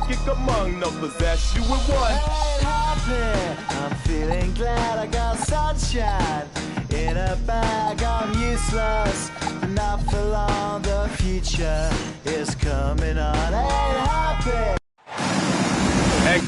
kick among numbers, that's you with one. Ain't happy, I'm feeling glad I got sunshine in a bag. I'm useless, but not for long. The future is coming on. Ain't happy. Hey.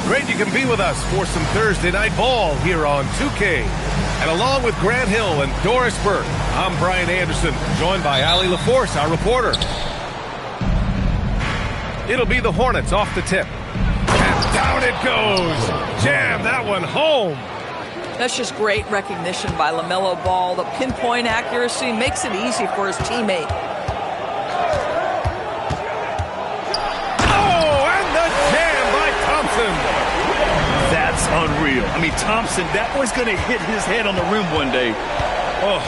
Great you can be with us for some Thursday night ball here on 2K. And along with Grant Hill and Doris Burke, I'm Brian Anderson, joined by Allie LaForce, our reporter. It'll be the Hornets off the tip. And down it goes. Jam that one home. That's just great recognition by LaMelo Ball. The pinpoint accuracy makes it easy for his teammate. Oh, and the jam by Thompson. That's unreal. I mean, Thompson, that was going to hit his head on the rim one day. Oh.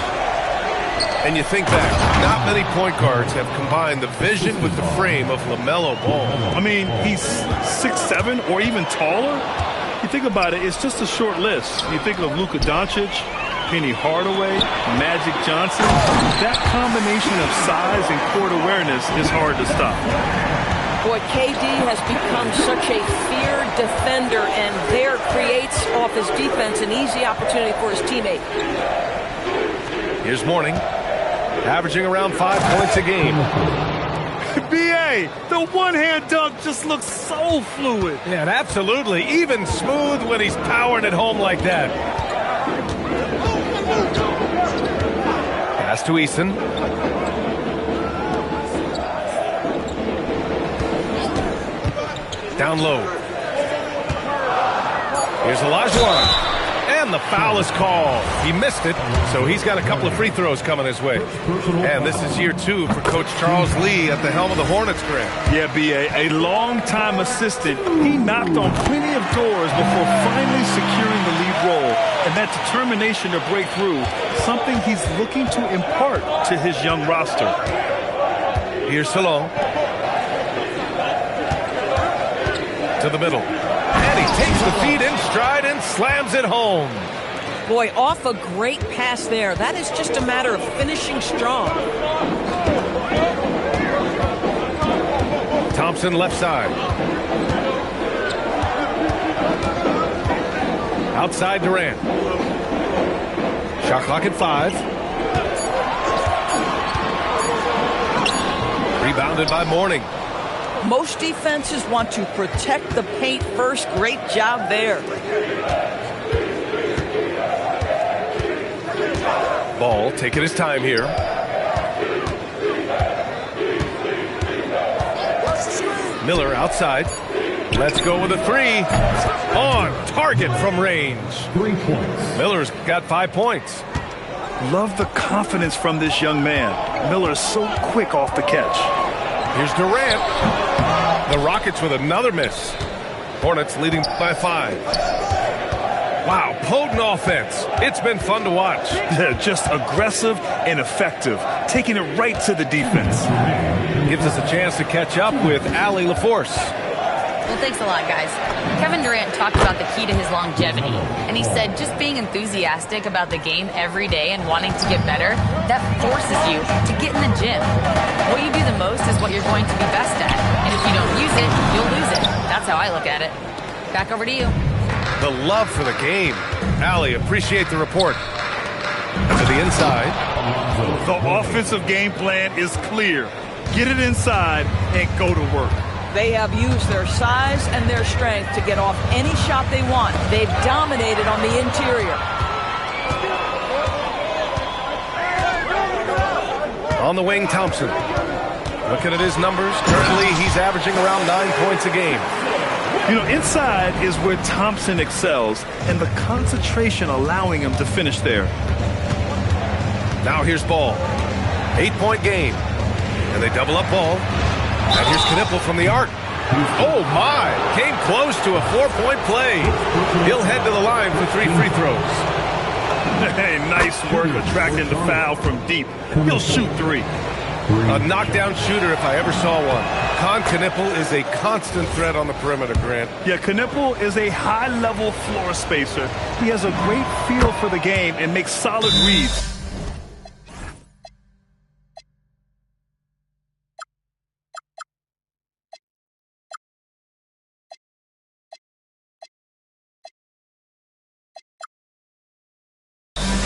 And you think back, not many point guards have combined the vision with the frame of LaMelo Ball. I mean, he's 6'7" or even taller. You think about it, it's just a short list. You think of Luka Doncic, Penny Hardaway, Magic Johnson. That combination of size and court awareness is hard to stop. Boy, KD has become such a feared defender, and there creates off his defense an easy opportunity for his teammate. Here's Mourning, averaging around 5 points a game. B.A., the one-hand dunk just looks so fluid. Yeah, absolutely. Even smooth when he's powering it home like that. Pass to Eason. Down low. Here's Olajuwon. And the foul is called. He missed it, so he's got a couple of free throws coming his way. And this is year 2 for Coach Charles Lee at the helm of the Hornets, Grant. Yeah, B.A., a long-time assistant. He knocked on plenty of doors before finally securing the lead role. And that determination to break through, something he's looking to impart to his young roster. Here's Salon. To the middle. And he takes the feed in stride and slams it home. Boy, off a great pass there. That is just a matter of finishing strong. Thompson left side. Outside Durant. Shot clock at 5. Rebounded by Mourning. Most defenses want to protect the paint first. Great job there. Ball taking his time here. Miller outside. Let's go with a 3. On target from range. 3 points. Miller's got 5 points. Love the confidence from this young man. Miller is so quick off the catch. Here's Durant. The Rockets with another miss. Hornets leading by 5. Wow, potent offense. It's been fun to watch. Yeah, just aggressive and effective, taking it right to the defense. Gives us a chance to catch up with Allie LaForce. Well, thanks a lot, guys. Kevin Durant talked about the key to his longevity, and he said just being enthusiastic about the game every day and wanting to get better, that forces you to get in the gym. What you do the most is what you're going to be best at, and if you don't use it, you'll lose it. That's how I look at it. Back over to you. The love for the game. Allie, appreciate the report. To the inside. The offensive game plan is clear. Get it inside and go to work. They have used their size and their strength to get off any shot they want. They've dominated on the interior. On the wing, Thompson. Looking at his numbers, currently he's averaging around 9 points a game. You know, inside is where Thompson excels, and the concentration allowing him to finish there. Now here's Ball. 8-point game. And they double up Ball. And here's Knipple from the arc. Oh, my. Came close to a 4-point play. He'll head to the line for 3 free throws. Hey, nice work attracting the foul from deep. He'll shoot 3. A knockdown shooter if I ever saw one. Kon Knipple is a constant threat on the perimeter, Grant. Yeah, Knipple is a high-level floor spacer. He has a great feel for the game and makes solid reads.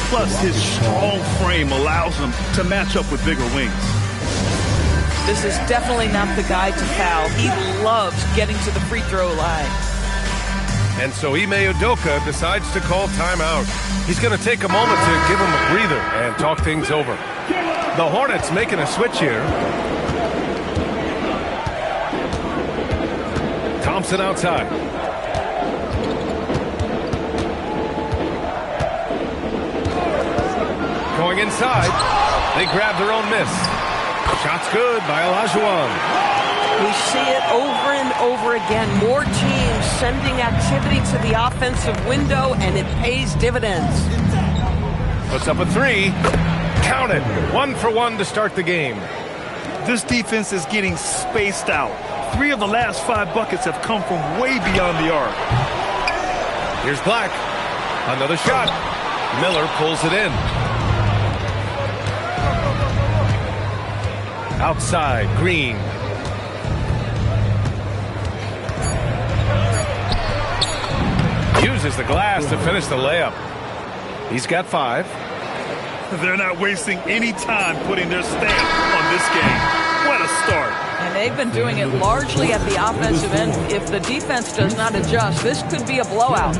Plus, his strong frame allows him to match up with bigger wings. This is definitely not the guy to foul. He loves getting to the free throw line. And so Ime Udoka decides to call timeout. He's going to take a moment to give him a breather and talk things over. The Hornets making a switch here. Thompson outside. Going inside. They grab their own miss. Shot's good by Olajuwon. We see it over and over again. More teams sending activity to the offensive window, and it pays dividends. Puts up a 3. Count it. 1 for 1 to start the game. This defense is getting spaced out. 3 of the last 5 buckets have come from way beyond the arc. Here's Black. Another shot. Miller pulls it in. Outside, Green. Uses the glass to finish the layup. He's got 5. They're not wasting any time putting their stamp on this game. What a start. And they've been doing it largely at the offensive end. If the defense does not adjust, this could be a blowout.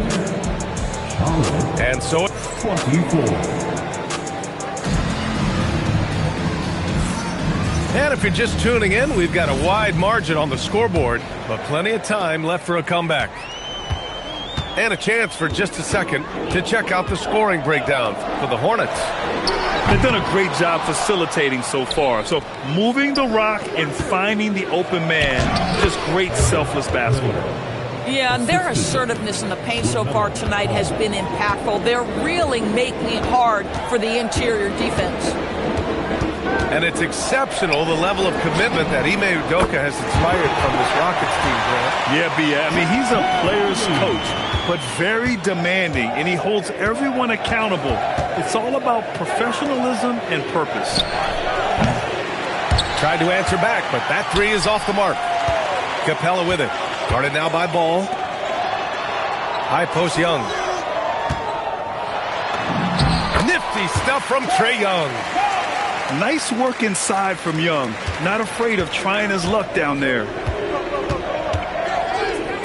And so 24. And if you're just tuning in, we've got a wide margin on the scoreboard, but plenty of time left for a comeback. And a chance for just a second to check out the scoring breakdown for the Hornets. They've done a great job facilitating so far. So moving the rock and finding the open man, just great selfless basketball. Yeah, and their assertiveness in the paint so far tonight has been impactful. They're really making it hard for the interior defense. And it's exceptional, the level of commitment that Ime Udoka has inspired from this Rockets team, Grant. Yeah, B. I mean, he's a player's coach, but very demanding, and he holds everyone accountable. It's all about professionalism and purpose. Tried to answer back, but that 3 is off the mark. Capella with it. Guarded now by Ball. High post Young. Nifty stuff from Trae Young. Nice work inside from Young. Not afraid of trying his luck down there.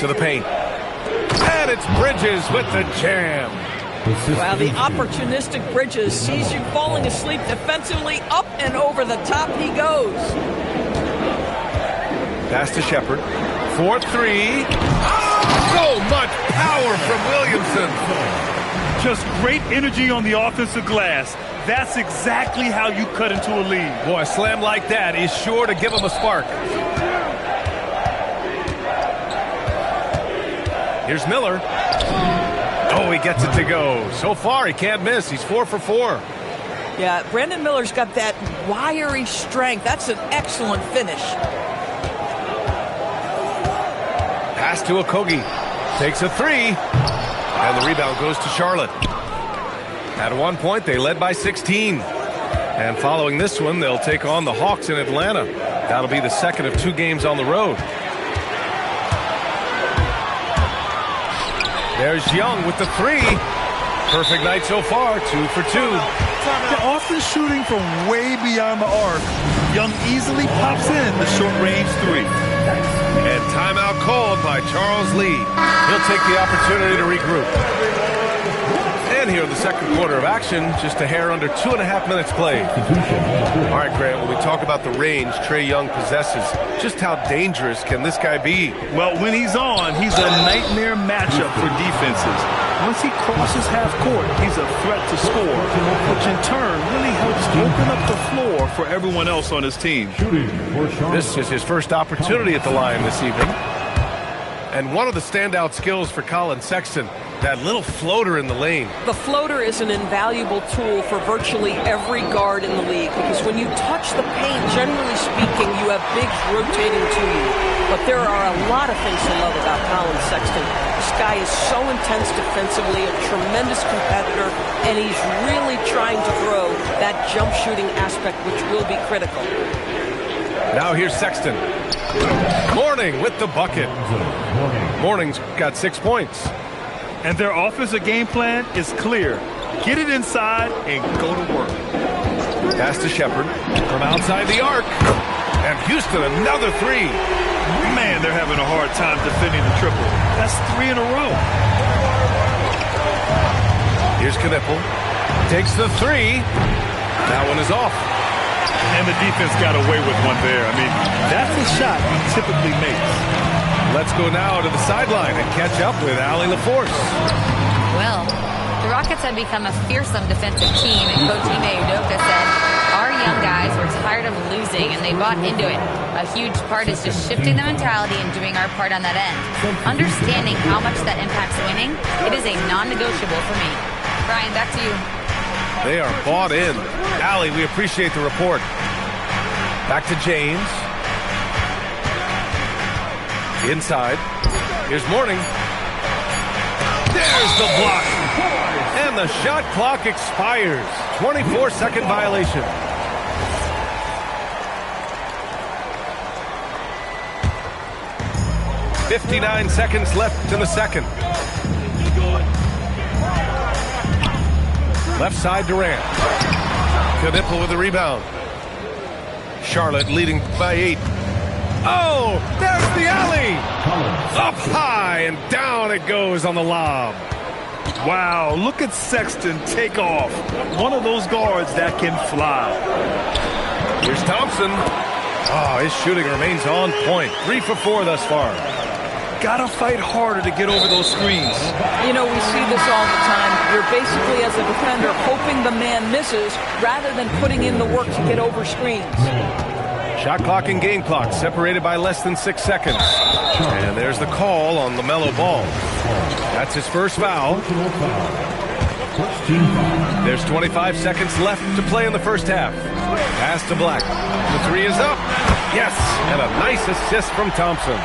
To the paint. And it's Bridges with the jam. Wow, the opportunistic Bridges sees you falling asleep defensively. Up and over the top he goes. Pass to Shepherd. 4-3. So much power from Williamson. Just great energy on the offensive glass. That's exactly how you cut into a lead. Boy, a slam like that is sure to give him a spark. Here's Miller. Oh, he gets it to go. So far, he can't miss. He's 4 for 4. Yeah, Brandon Miller's got that wiry strength. That's an excellent finish. Pass to Okogie. Takes a 3. And the rebound goes to Charlotte. At one point, they led by 16. And following this one, they'll take on the Hawks in Atlanta. That'll be the second of 2 games on the road. There's Young with the 3. Perfect night so far, 2 for 2. They're often shooting from way beyond the arc. Young easily pops in the short-range 3. And timeout called by Charles Lee. He'll take the opportunity to regroup. And here in the second quarter of action, just a hair under 2.5 minutes played. All right, Grant, when we talk about the range Trae Young possesses, just how dangerous can this guy be? Well, when he's on, he's a nightmare matchup for defenses. Once he crosses half court, he's a threat to score, which in turn really helps open up the floor for everyone else on his team. This is his first opportunity at the line this evening. And one of the standout skills for Colin Sexton, that little floater in the lane. The floater is an invaluable tool for virtually every guard in the league because when you touch the paint, generally speaking, you have bigs rotating to you. But there are a lot of things to love about Colin Sexton. This guy is so intense defensively, a tremendous competitor, and he's really trying to grow that jump shooting aspect, which will be critical. Now here's Sexton. Mourning with the bucket. Mourning's got 6 points. And their offensive game plan is clear. Get it inside and go to work. Pass to Shepherd from outside the arc. And Houston, another three. Man, they're having a hard time defending the triple. That's 3 in a row. Here's Knipple. Takes the three. That one is off. And the defense got away with one there. I mean, that's a shot he typically makes. Let's go now to the sideline and catch up with Allie LaForce. Well, the Rockets had become a fearsome defensive team, and Coach Ime Udoka said, our young guys were tired of losing, and they bought into it. A huge part is just shifting the mentality and doing our part on that end. Understanding how much that impacts winning, it is a non-negotiable for me. Brian, back to you. They are bought in. Allie, we appreciate the report. Back to James. Inside. Here's Mourning. There's the block. And the shot clock expires. 24-second violation. .59 seconds left in the second. Left side Durant. Knipple with the rebound. Charlotte leading by 8. Oh, there's the alley. Up high and down it goes on the lob. Wow, look at Sexton take off. One of those guards that can fly. Here's Thompson. Oh, his shooting remains on point. 3 for 4 thus far. Gotta fight harder to get over those screens. You know, we see this all the time. You're basically, as a defender, hoping the man misses rather than putting in the work to get over screens. Shot clock and game clock separated by less than 6 seconds. And there's the call on LaMelo Ball. That's his first foul. There's 25 seconds left to play in the first half. Pass to Black. The three is up. Yes, and a nice assist from Thompson.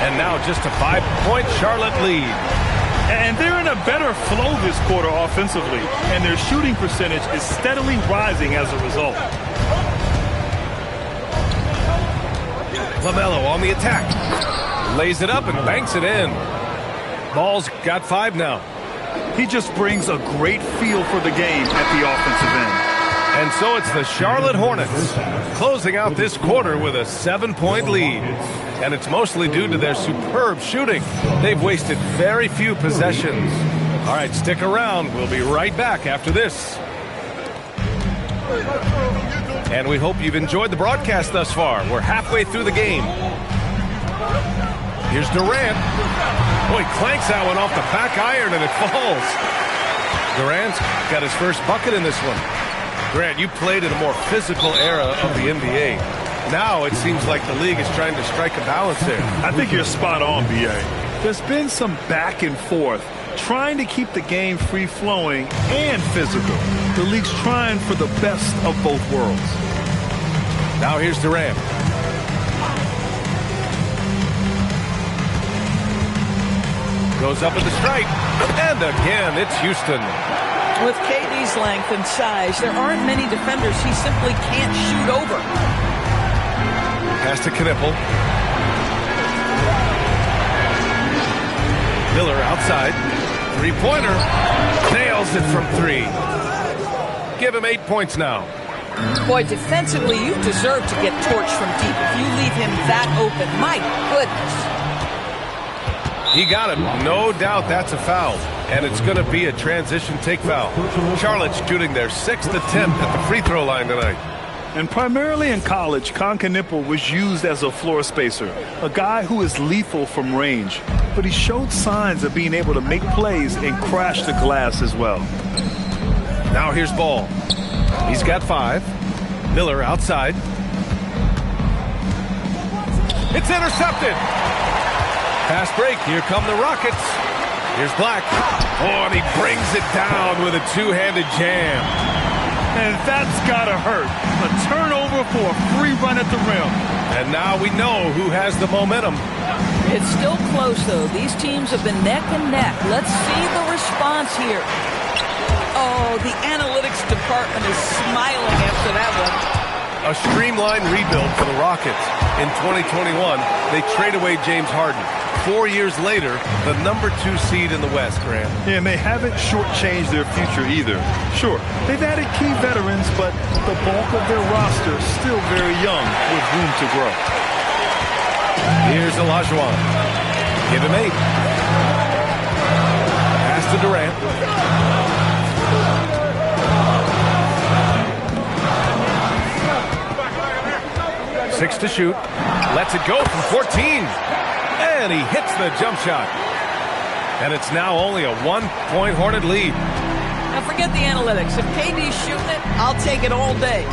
And now just a 5-point Charlotte lead. And they're in a better flow this quarter offensively. And their shooting percentage is steadily rising as a result. LaMelo on the attack. Lays it up and banks it in. Ball's got 5 now. He just brings a great feel for the game at the offensive end. And so it's the Charlotte Hornets closing out this quarter with a 7-point lead. And it's mostly due to their superb shooting. They've wasted very few possessions. All right, stick around. We'll be right back after this. And we hope you've enjoyed the broadcast thus far. We're halfway through the game. Here's Durant. Boy, clanks that one off the back iron and it falls. Durant's got his first bucket in this one. Grant, you played in a more physical era of the NBA. Now it seems like the league is trying to strike a balance there. I think you're spot on, B.A. There's been some back and forth, trying to keep the game free-flowing and physical. The league's trying for the best of both worlds. Now here's Durant. Goes up at the stripe. And again, it's Houston. With KD's length and size, there aren't many defenders he simply can't shoot over. Pass to Knipple. Miller outside. Three-pointer. Nails it from 3. Give him 8 points now. Boy, defensively, you deserve to get torched from deep if you leave him that open. My goodness. He got him. No doubt that's a foul. And it's going to be a transition take foul. Charlotte shooting their 6th attempt at the free throw line tonight. And primarily in college, Konkanipo was used as a floor spacer, a guy who is lethal from range. But he showed signs of being able to make plays and crash the glass as well. Now here's Ball. He's got 5. Miller outside. It's intercepted. Fast break. Here come the Rockets. Here's Black. Oh, and he brings it down with a two-handed jam. And that's got to hurt. A turnover for a free run at the rim. And now we know who has the momentum. It's still close, though. These teams have been neck and neck. Let's see the response here. Oh, the analytics department is smiling after that one. A streamlined rebuild for the Rockets. In 2021, they trade away James Harden. 4 years later, the number 2 seed in the West, Grant. Yeah, and they haven't shortchanged their future either. Sure, they've added key veterans, but the bulk of their roster is still very young with room to grow. Here's Olajuwon. Give him 8. Pass to Durant. Six to shoot. Lets it go from 14. And he hits the jump shot. And it's now only a 1-point Hornet lead. Now forget the analytics. If KD's shooting it, I'll take it all day.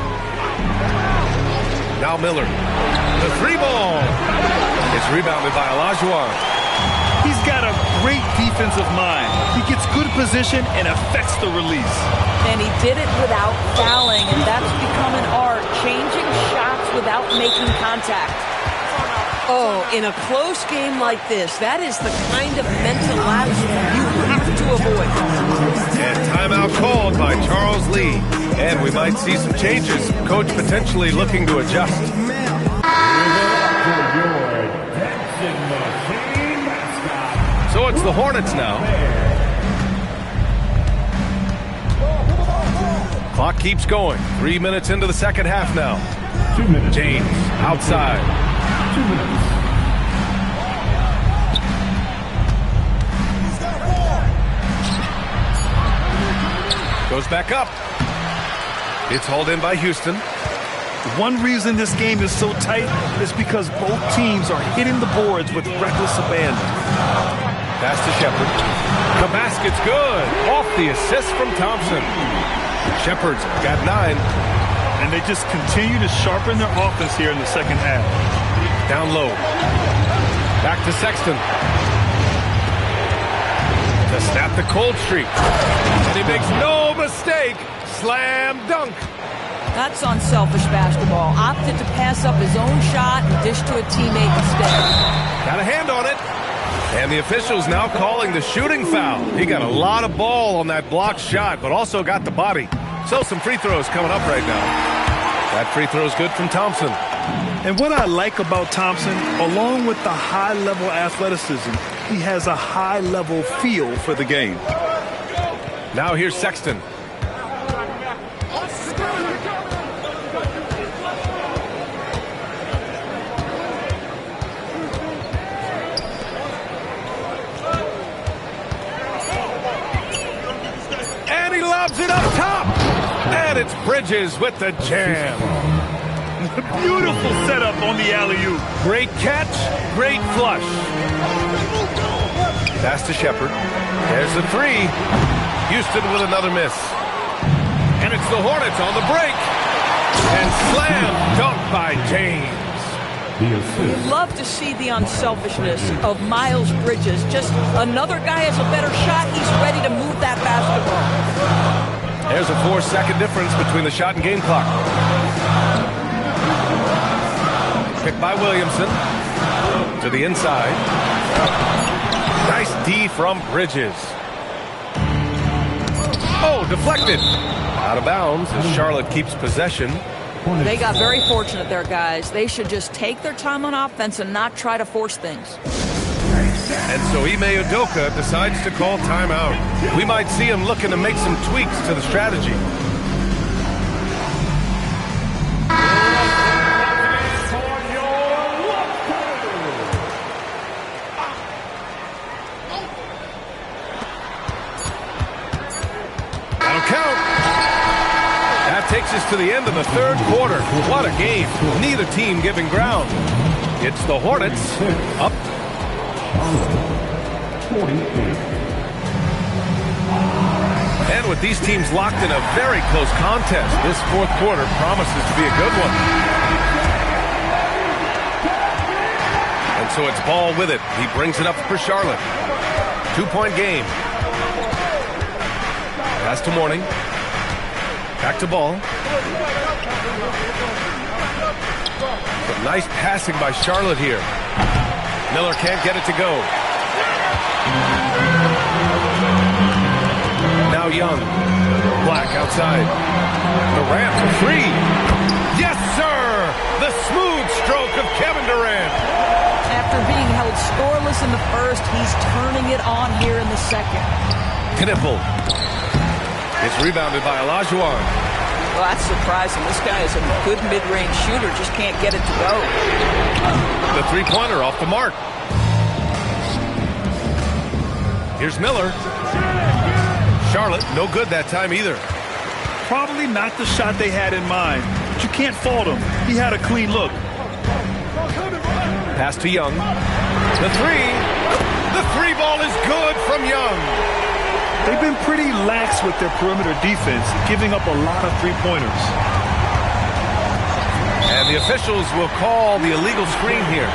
Now Miller. The 3 ball. It's rebounded by Olajuwon. He's got a great defensive mind. He gets good position and affects the release. And he did it without fouling, and that's become an art. Changing shots without making contact. Oh, in a close game like this, that is the kind of mental lapse you have to avoid. And timeout called by Charles Lee. And we might see some changes. Coach potentially looking to adjust. So it's the Hornets now. Clock keeps going. 3 minutes into the second half now. 2 minutes. James outside. 2 minutes. Goes back up. It's hauled in by Houston. One reason this game is so tight is because both teams are hitting the boards with reckless abandon. Pass to Shepard. The basket's good. Off the assist from Thompson. Shepard's got 9. And they just continue to sharpen their offense here in the second half. Down low. Back to Sexton. To snap the cold streak. And he makes no mistake. Slam dunk. That's unselfish basketball. Opted to pass up his own shot and dish to a teammate instead. Got a hand on it. And the officials now calling the shooting foul. He got a lot of ball on that blocked shot, but also got the body. So some free throws coming up right now. That free throw is good from Thompson. And what I like about Thompson, along with the high-level athleticism, he has a high-level feel for the game. Now here's Sexton. And he lobs it up top. And it's Bridges with the jam. Beautiful setup on the alley-oop. Great catch, great flush. Pass to Shepard. There's the 3. Houston with another miss. And it's the Hornets on the break. And slam dunk by James. Love to see the unselfishness of Miles Bridges. Just another guy has a better shot. He's ready to move that basketball. There's a 4-second difference between the shot and game clock. Picked by Williamson. To the inside. Nice D from Bridges. Oh, deflected. Out of bounds as Charlotte keeps possession. They got very fortunate there, guys. They should just take their time on offense and not try to force things. And so Ime Udoka decides to call timeout. We might see him looking to make some tweaks to the strategy. That'll count. That takes us to the end of the third quarter. What a game. Neither team giving ground. It's the Hornets up. 48. And with these teams locked in a very close contest, this fourth quarter promises to be a good one. And so it's Ball with it. He brings it up for Charlotte. 2-point game. Pass to Mourning. Back to Ball. But nice passing by Charlotte here. Miller can't get it to go. Now Young. Black outside. Durant for three. Yes, sir! The smooth stroke of Kevin Durant. After being held scoreless in the first, he's turning it on here in the second. Knipple. It's rebounded by Olajuwon. Well, that's surprising. This guy is a good mid-range shooter, just can't get it to go. The three-pointer off the mark. Here's Miller. Charlotte, no good that time either. Probably not the shot they had in mind, but you can't fault him. He had a clean look. Pass to Young. The three. The three ball is good from Young. They've been pretty lax with their perimeter defense, giving up a lot of three-pointers. And the officials will call the illegal screen here.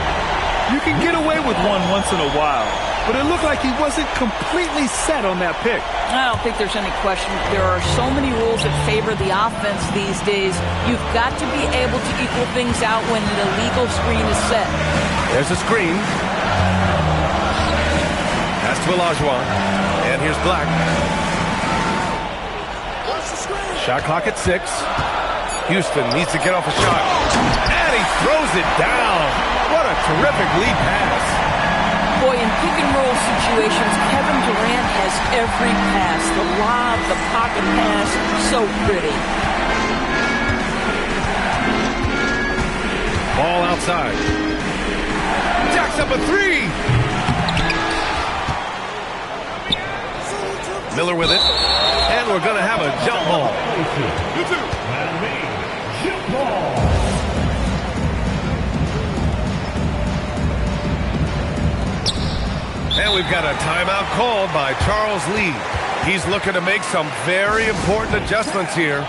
You can get away with one once in a while, but it looked like he wasn't completely set on that pick. I don't think there's any question. There are so many rules that favor the offense these days. You've got to be able to equal things out when an illegal screen is set. There's a screen. Pass to Olajuwon. And here's Black. Shot clock at 6. Houston needs to get off a shot. And he throws it down. What a terrific lead pass. Boy, in pick-and-roll situations, Kevin Durant has every pass. The lob, the pocket pass, so pretty. Ball outside. Jacks up a three. Miller with it. And we're going to have a jump ball. Jump ball. And we've got a timeout called by Charles Lee. He's looking to make some very important adjustments here.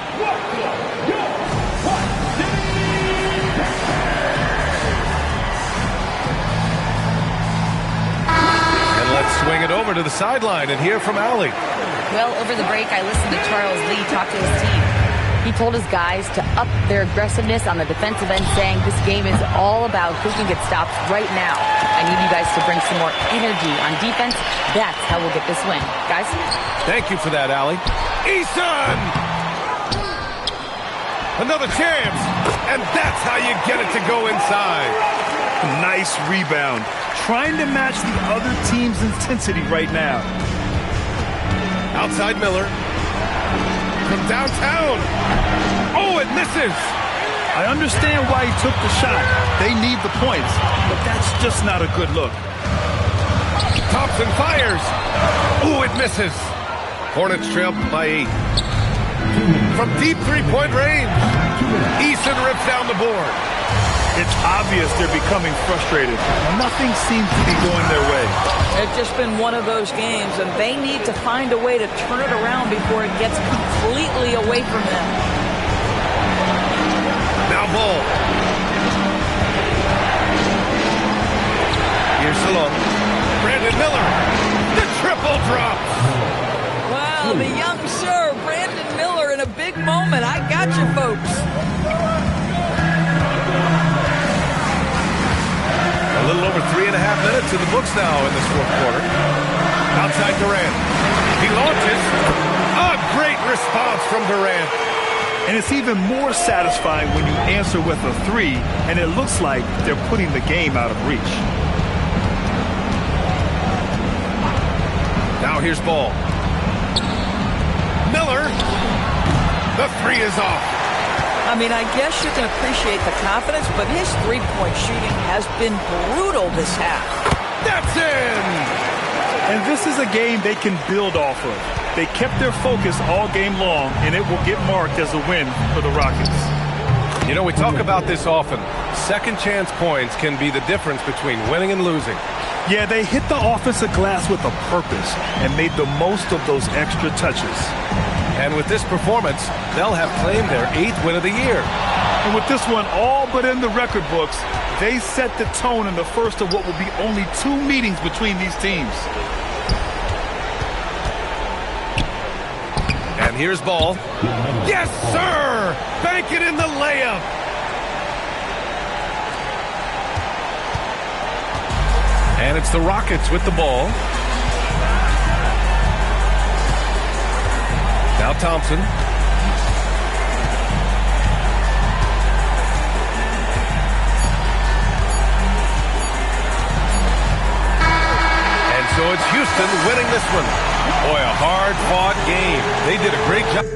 And let's swing it over to the sideline and hear from Allie. Well, over the break, I listened to Charles Lee talk to his team. He told his guys to up their aggressiveness on the defensive end, saying this game is all about who can get stops right now. I need you guys to bring some more energy on defense. That's how we'll get this win. Guys? Thank you for that, Allie. Eason! Another chance. And that's how you get it to go inside. Nice rebound. Trying to match the other team's intensity right now. Outside Miller. From downtown. Oh, it misses. I understand why he took the shot. They need the points, but that's just not a good look. Thompson fires. Oh, it misses. Hornets trail by 8. From deep three-point range, Eason rips down the board. It's obvious they're becoming frustrated. Nothing seems to be going their way. It's just been one of those games, and they need to find a way to turn it around before it gets completely away from them. Now Ball. Here's Salon. Brandon Miller. The triple drops. Wow, the young sir, Brandon Miller, in a big moment. I got you, folks. A little over 3.5 minutes in the books now in this fourth quarter. Outside Durant. He launches. A great response from Durant. And it's even more satisfying when you answer with a three, and it looks like they're putting the game out of reach. Now here's Ball. Miller. The three is off. I mean, I guess you can appreciate the confidence, but his three-point shooting has been brutal this half. That's in! And this is a game they can build off of. They kept their focus all game long, and it will get marked as a win for the Rockets. You know, we talk about this often. Second chance points can be the difference between winning and losing. Yeah, they hit the offensive glass with a purpose and made the most of those extra touches. And with this performance, they'll have claimed their 8th win of the year. And with this one all but in the record books, they set the tone in the first of what will be only 2 meetings between these teams. And here's Ball. Yes, sir! Bank it in the layup! And it's the Rockets with the ball. Now Thompson. And so it's Houston winning this one. Boy, a hard-fought game. They did a great job.